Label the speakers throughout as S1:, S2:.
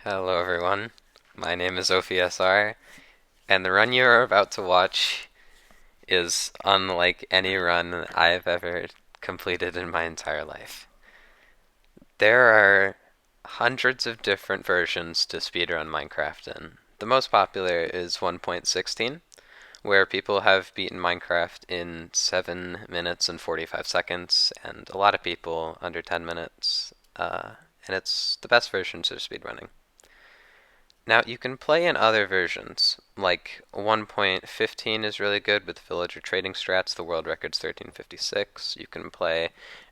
S1: Hello everyone, my name is OPSR, and the run you are about to watch is unlike any run I've ever completed in my entire life. There are hundreds of different versions to speedrun Minecraft in. The most popular is 1.16, where people have beaten Minecraft in 7 minutes and 45 seconds, and a lot of people under 10 minutes, and it's the best version of speedrunning. Now, you can play in other versions, like 1.15 is really good with villager trading strats. The world record's 1356. You can play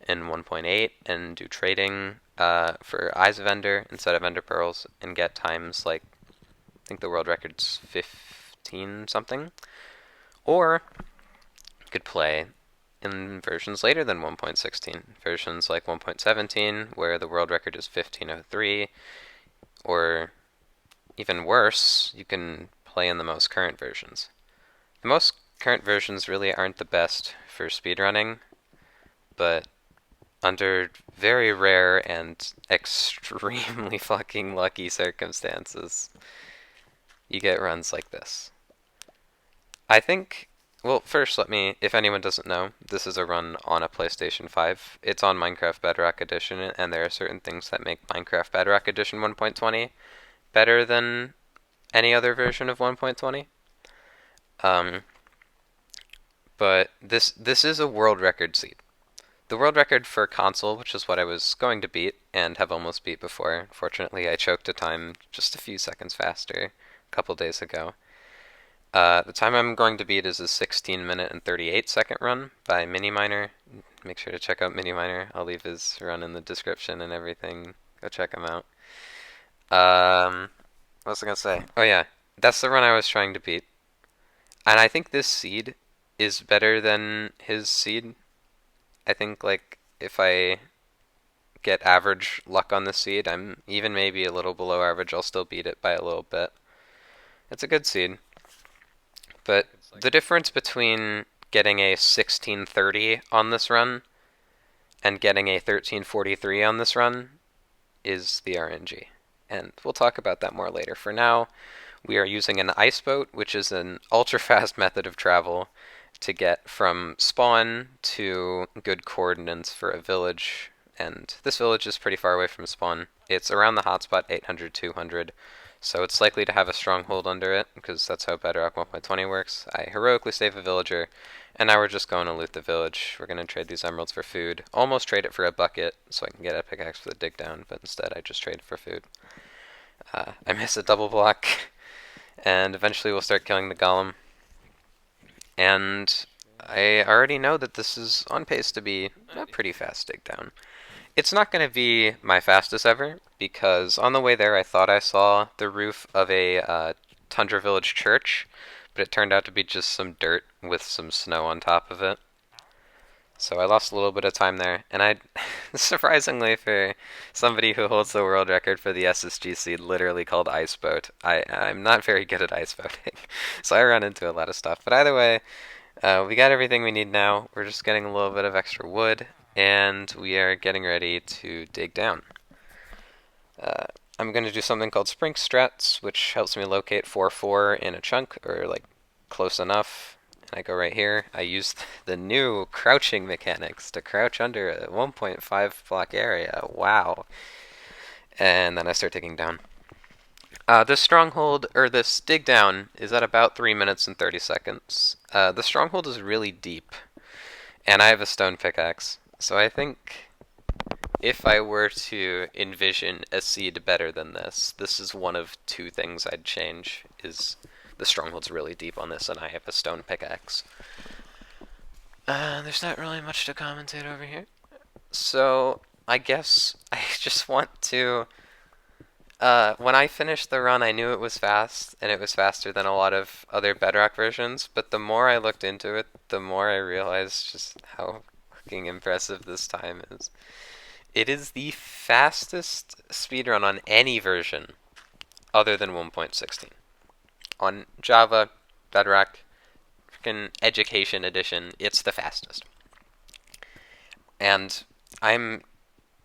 S1: in 1.8 and do trading for Eyes of Ender instead of Ender Pearls and get times like, I think the world record's 15 something. Or you could play in versions later than 1.16, versions like 1.17, where the world record is 1503, or even worse, you can play in the most current versions. The most current versions really aren't the best for speedrunning, but under very rare and extremely fucking lucky circumstances, you get runs like this. I think, well, first let me, if anyone doesn't know, this is a run on a PlayStation 5. It's on Minecraft Bedrock Edition, and there are certain things that make Minecraft Bedrock Edition 1.20 better than any other version of 1.20. Um, but this is a world record seed. The world record for console, which is what I was going to beat and have almost beat before. Fortunately, I choked a time just a few seconds faster a couple days ago. The time I'm going to beat is a 16 minute and 38-second run by Miniminer. Make sure to check out Miniminer. I'll leave his run in the description and everything. Go check him out. What was I gonna say? Oh yeah, that's the run I was trying to beat. And I think this seed is better than his seed. I think like if I get average luck on this seed, I'm even maybe a little below average, I'll still beat it by a little bit. It's a good seed. But the difference between getting a 1630 on this run and getting a 1343 on this run is the RNG. And we'll talk about that more later. For now, we are using an ice boat, which is an ultra fast method of travel to get from spawn to good coordinates for a village. And this village is pretty far away from spawn. It's around the hotspot 800, 200, so it's likely to have a stronghold under it, because that's how Bedrock 1.20 works. I heroically save a villager, and now we're just going to loot the village. We're going to trade these emeralds for food. Almost trade it for a bucket, so I can get a pickaxe for the dig down, but instead I just trade it for food. I miss a double block, and eventually we'll start killing the golem. And I already know that this is on pace to be a pretty fast dig down. It's not going to be my fastest ever, because on the way there I thought I saw the roof of a Tundra Village church, but it turned out to be just some dirt with some snow on top of it. So I lost a little bit of time there, and I, surprisingly for somebody who holds the world record for the SSG seed, literally called ice boat. I'm not very good at ice boating, so I run into a lot of stuff. But either way, we got everything we need now. We're just getting a little bit of extra wood, and we are getting ready to dig down. Uh, I'm going to do something called Sprink Strats, which helps me locate 4-4 in a chunk, or like close enough. And I go right here. I use the new crouching mechanics to crouch under a 1.5 block area. Wow. And then I start digging down. This stronghold, or this dig down, is at about 3 minutes and 30 seconds. The stronghold is really deep, and I have a stone pickaxe. So I think if I were to envision a seed better than this is one of two things I'd change. Is the stronghold's really deep on this, and I have a stone pickaxe. There's not really much to commentate over here. So I guess I just want to. When I finished the run, I knew it was fast, and it was faster than a lot of other Bedrock versions. But the more I looked into it, the more I realized just how fucking impressive this time is. It is the fastest speedrun on any version other than 1.16. On Java, Bedrock, freaking Education Edition, it's the fastest. And I'm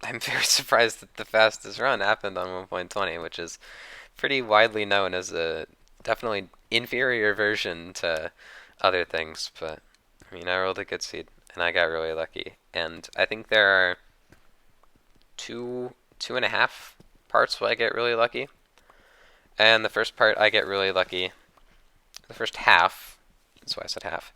S1: I'm very surprised that the fastest run happened on 1.20, which is pretty widely known as a definitely inferior version to other things. But I mean, I rolled a good seed, and I got really lucky. And I think there are two and a half parts where I get really lucky. And the first part I get really lucky. The first half, that's why I said half,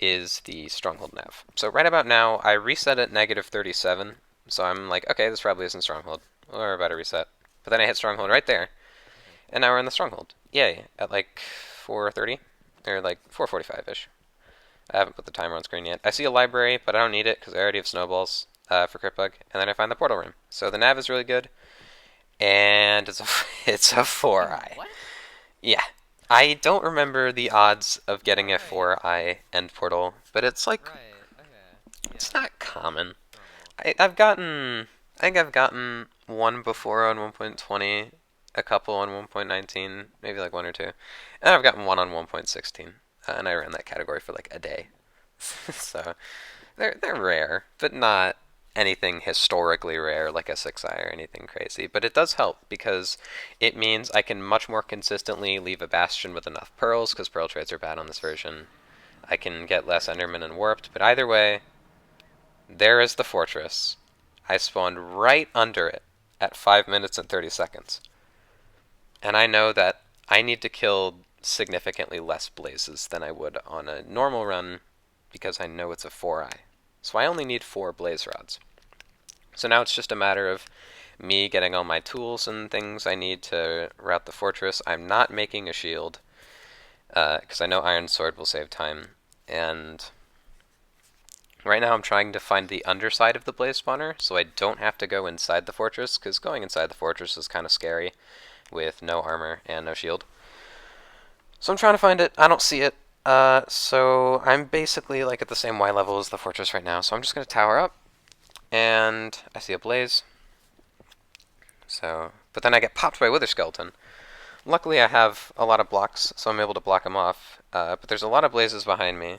S1: is the Stronghold nav. So right about now, I reset at negative 37. So I'm like, okay, this probably isn't Stronghold. We're about to reset. But then I hit Stronghold right there, and now we're in the Stronghold. Yay, at like 4:30, or like 4:45-ish. I haven't put the timer on screen yet. I see a library, but I don't need it because I already have snowballs for Cryptbug. And then I find the portal room. So the nav is really good, and it's a it's a 4-eye.
S2: What?
S1: Yeah. I don't remember the odds of getting a
S2: Right.
S1: 4-eye end portal, but it's like
S2: Right. Okay.
S1: it's
S2: Yeah.
S1: not common.
S2: Normal.
S1: I think I've gotten one before on 1.20, a couple on 1.19, maybe like one or two, and I've gotten one on 1.16, and I ran that category for like a day. So they're rare, but not anything historically rare like a 6-eye or anything crazy. But it does help because it means I can much more consistently leave a bastion with enough pearls because pearl trades are bad on this version. I can get less Enderman and warped, but either way, there is the fortress. I spawned right under it at 5 minutes and 30 seconds. And I know that I need to kill significantly less blazes than I would on a normal run because I know it's a 4-eye. So I only need 4 blaze rods. So now it's just a matter of me getting all my tools and things I need to route the fortress. I'm not making a shield because I know Iron Sword will save time. And right now I'm trying to find the underside of the blaze spawner so I don't have to go inside the fortress because going inside the fortress is kind of scary with no armor and no shield. So I'm trying to find it. I don't see it. So I'm basically like at the same Y level as the fortress right now. So I'm just going to tower up. And I see a blaze. So, but then I get popped by Wither Skeleton. Luckily I have a lot of blocks, so I'm able to block him off. But there's a lot of blazes behind me.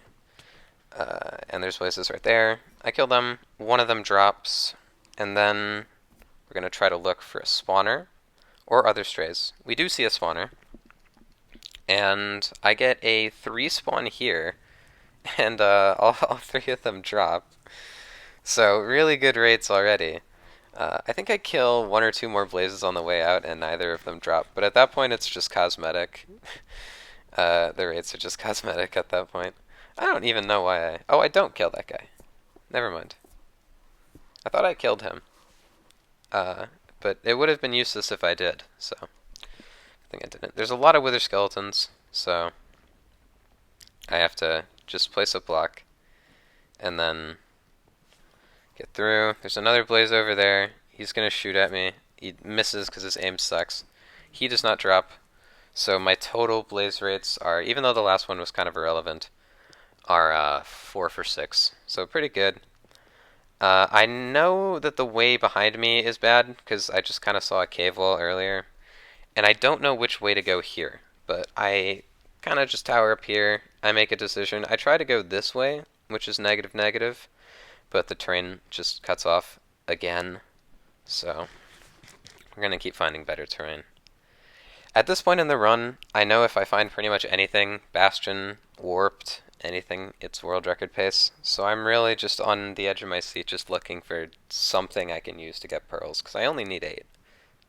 S1: And there's blazes right there. I kill them. One of them drops. And then we're going to try to look for a spawner or other strays. We do see a spawner. And I get a 3 spawn here. And all 3 of them drop. So really good rates already. I think I kill 1 or 2 more blazes on the way out, and neither of them drop. But at that point, it's just cosmetic. The rates are just cosmetic at that point. I don't even know why I... Oh, I don't kill that guy. Never mind. I thought I killed him. But it would have been useless if I did, so... I think I didn't. There's a lot of wither skeletons, so... I have to just place a block, and then... get through. There's another blaze over there. He's gonna shoot at me. He misses because his aim sucks. He does not drop. So my total blaze rates are, even though the last one was kind of irrelevant, are 4 for 6. So pretty good. I know that the way behind me is bad because I just kind of saw a cave wall earlier. And I don't know which way to go here. But I kind of just tower up here. I make a decision. I try to go this way, which is negative negative. But the terrain just cuts off again. So we're going to keep finding better terrain. At this point in the run, I know if I find pretty much anything, Bastion, Warped, anything, it's world record pace. So I'm really just on the edge of my seat just looking for something I can use to get pearls, because I only need 8.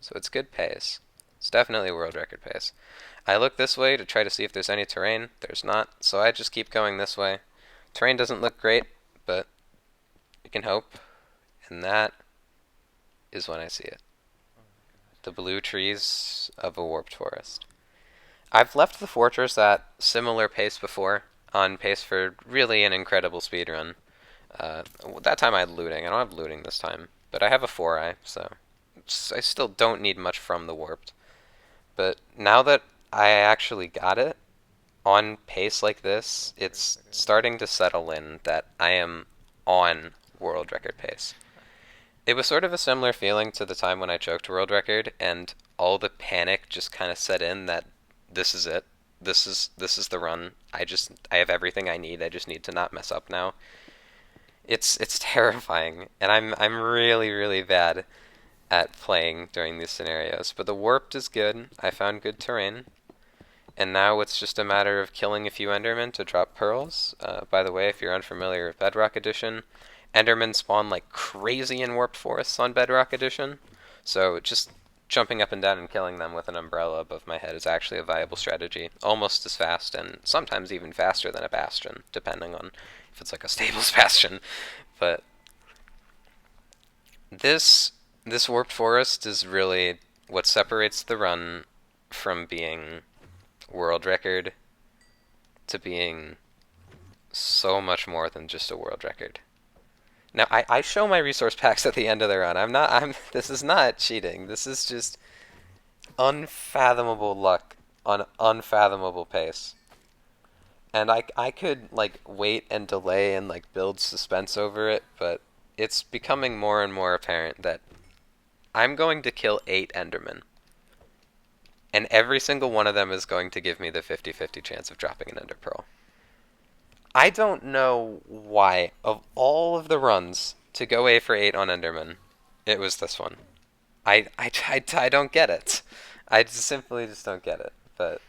S1: So it's good pace. It's definitely world record pace. I look this way to try to see if there's any terrain. There's not, so I just keep going this way. Terrain doesn't look great, but you can hope. And that is when I see it. The blue trees of a warped forest. I've left the fortress at similar pace before, on pace for really an incredible speedrun. That time I had looting. I don't have looting this time, but I have a 4-eye, so I still don't need much from the warped. But now that I actually got it, on pace like this, it's starting to settle in that I am on world record pace. It was sort of a similar feeling to the time when I choked world record, and all the panic just kind of set in that this is it. This is the run. I have everything I need. I just need to not mess up now. It's terrifying, and I'm really really bad at playing during these scenarios. But the warped is good. I found good terrain. And now it's just a matter of killing a few Endermen to drop pearls. By the way, if you're unfamiliar with Bedrock Edition, Endermen spawn like crazy in Warped Forests on Bedrock Edition. So just jumping up and down and killing them with an umbrella above my head is actually a viable strategy. Almost as fast and sometimes even faster than a Bastion, depending on if it's like a Stables Bastion. But this Warped Forest is really what separates the run from being world record to being so much more than just a world record. Now, I show my resource packs at the end of the run. This is not cheating. This is just unfathomable luck on unfathomable pace. And I could, like, wait and delay and, like, build suspense over it, but it's becoming more and more apparent that I'm going to kill 8 Endermen. And every single one of them is going to give me the 50-50 chance of dropping an Ender Pearl. I don't know why, of all of the runs to go A for 8 on Enderman, it was this one. I don't get it. I just simply just don't get it. But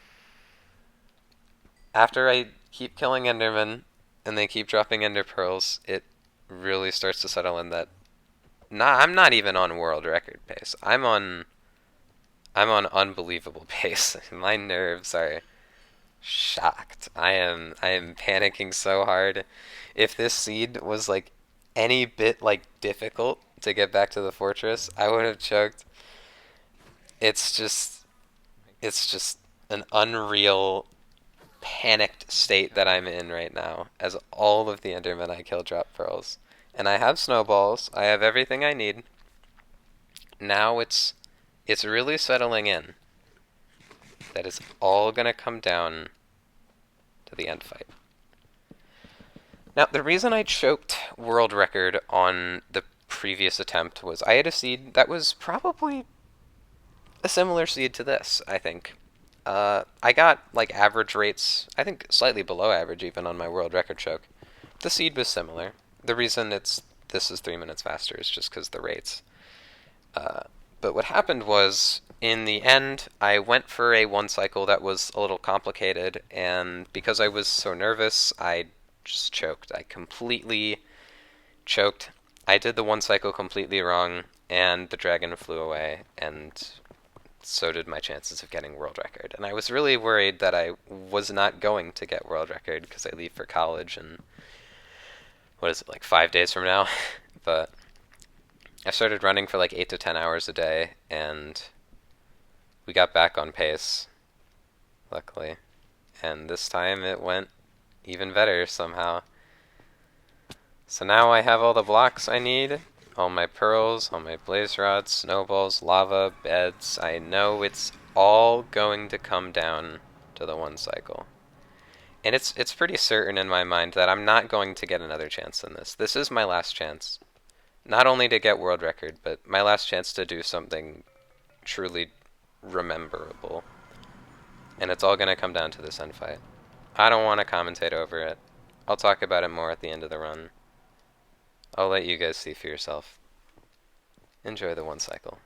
S1: after I keep killing Endermen and they keep dropping Ender Pearls, it really starts to settle in that I'm not even on world record pace. I'm on unbelievable pace. My nerves are shocked. I am panicking so hard. If this seed was like any bit like difficult to get back to the fortress, I would have choked. It's just it's just an unreal panicked state that I'm in right now as all of the Endermen I kill drop pearls. And I have snowballs. I have everything I need. Now it's really settling in. That is all gonna come down to the end fight. Now, the reason I choked world record on the previous attempt was I had a seed that was probably a similar seed to this, I think. I got like average rates, I think slightly below average even on my world record choke. The seed was similar. The reason this is 3 minutes faster is just because the rates. Uh, but what happened was, in the end, I went for a one cycle that was a little complicated, and because I was so nervous, I just choked. I completely choked. I did the one cycle completely wrong, and the dragon flew away, and so did my chances of getting world record. And I was really worried that I was not going to get world record because I leave for college in, what is it, like 5 days from now? But I started running for like 8 to 10 hours a day, and we got back on pace, luckily. And this time it went even better somehow. So now I have all the blocks I need, all my pearls, all my blaze rods, snowballs, lava, beds. I know it's all going to come down to the one cycle. And it's pretty certain in my mind that I'm not going to get another chance in this. This is my last chance. Not only to get world record, but my last chance to do something truly rememberable. And it's all going to come down to this end fight. I don't want to commentate over it. I'll talk about it more at the end of the run. I'll let you guys see for yourself. Enjoy the one cycle.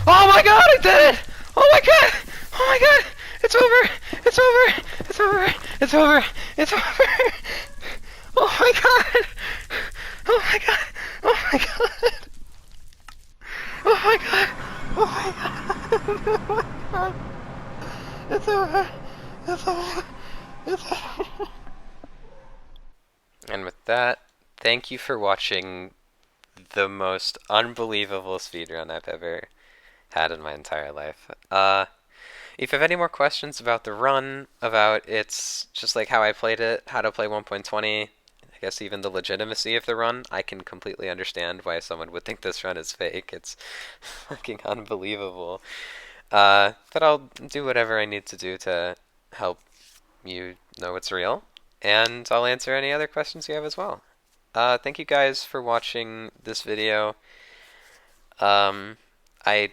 S1: Oh my god, I did it! Oh my god! Oh my god! It's over! It's over! It's over! It's over! It's over! Oh my god! Oh my god! Oh my god! Oh my god! Oh my god! Oh my god! It's over! It's over! It's over! And with that, thank you for watching the most unbelievable speedrun I've ever had in my entire life. If you have any more questions about the run, about it's just like how I played it, how to play 1.20, I guess even the legitimacy of the run, I can completely understand why someone would think this run is fake. It's fucking unbelievable. But I'll do whatever I need to do to help you know it's real, and I'll answer any other questions you have as well. Thank you guys for watching this video. Um, I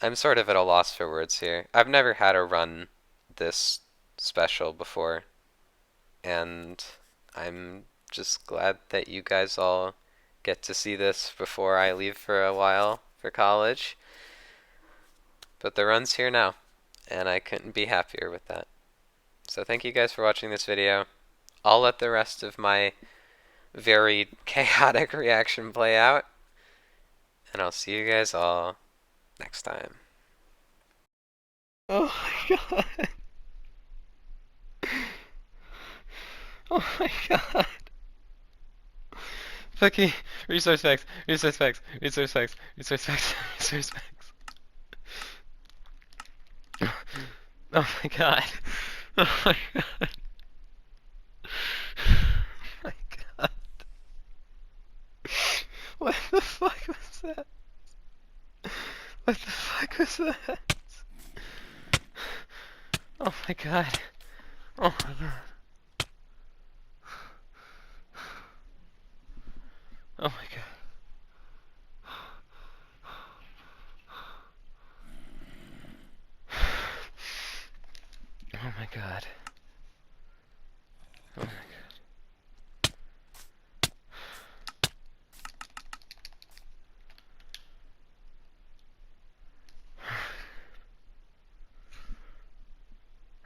S1: I'm sort of at a loss for words here. I've never had a run this special before, and I'm just glad that you guys all get to see this before I leave for a while for college. But the run's here now, and I couldn't be happier with that. So thank you guys for watching this video. I'll let the rest of my very chaotic reaction play out, and I'll see you guys all next time.
S2: Oh my god. Oh my god. Fucking resource facts, resource facts, resource facts, resource facts, resource facts. Oh my god. Oh my god. Oh my god. What the fuck was that? What the fuck was that? Oh my god. Oh my god. Oh my god. Oh my god. Oh my god.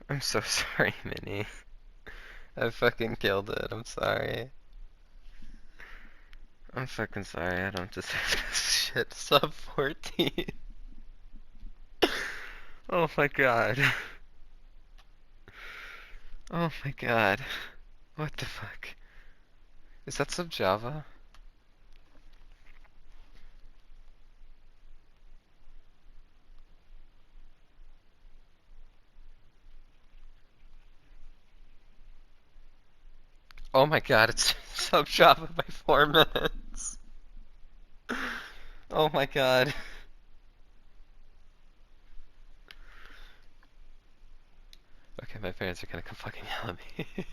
S2: I'm so sorry, Minnie. I fucking killed it. I'm sorry. I'm fucking sorry. I don't deserve this shit. Sub 14. Oh my god. Oh my god. What the fuck? Is that sub Java? Oh my god, it's sub Java by 4 minutes. Oh my god. Okay, my parents are gonna come fucking yell at me.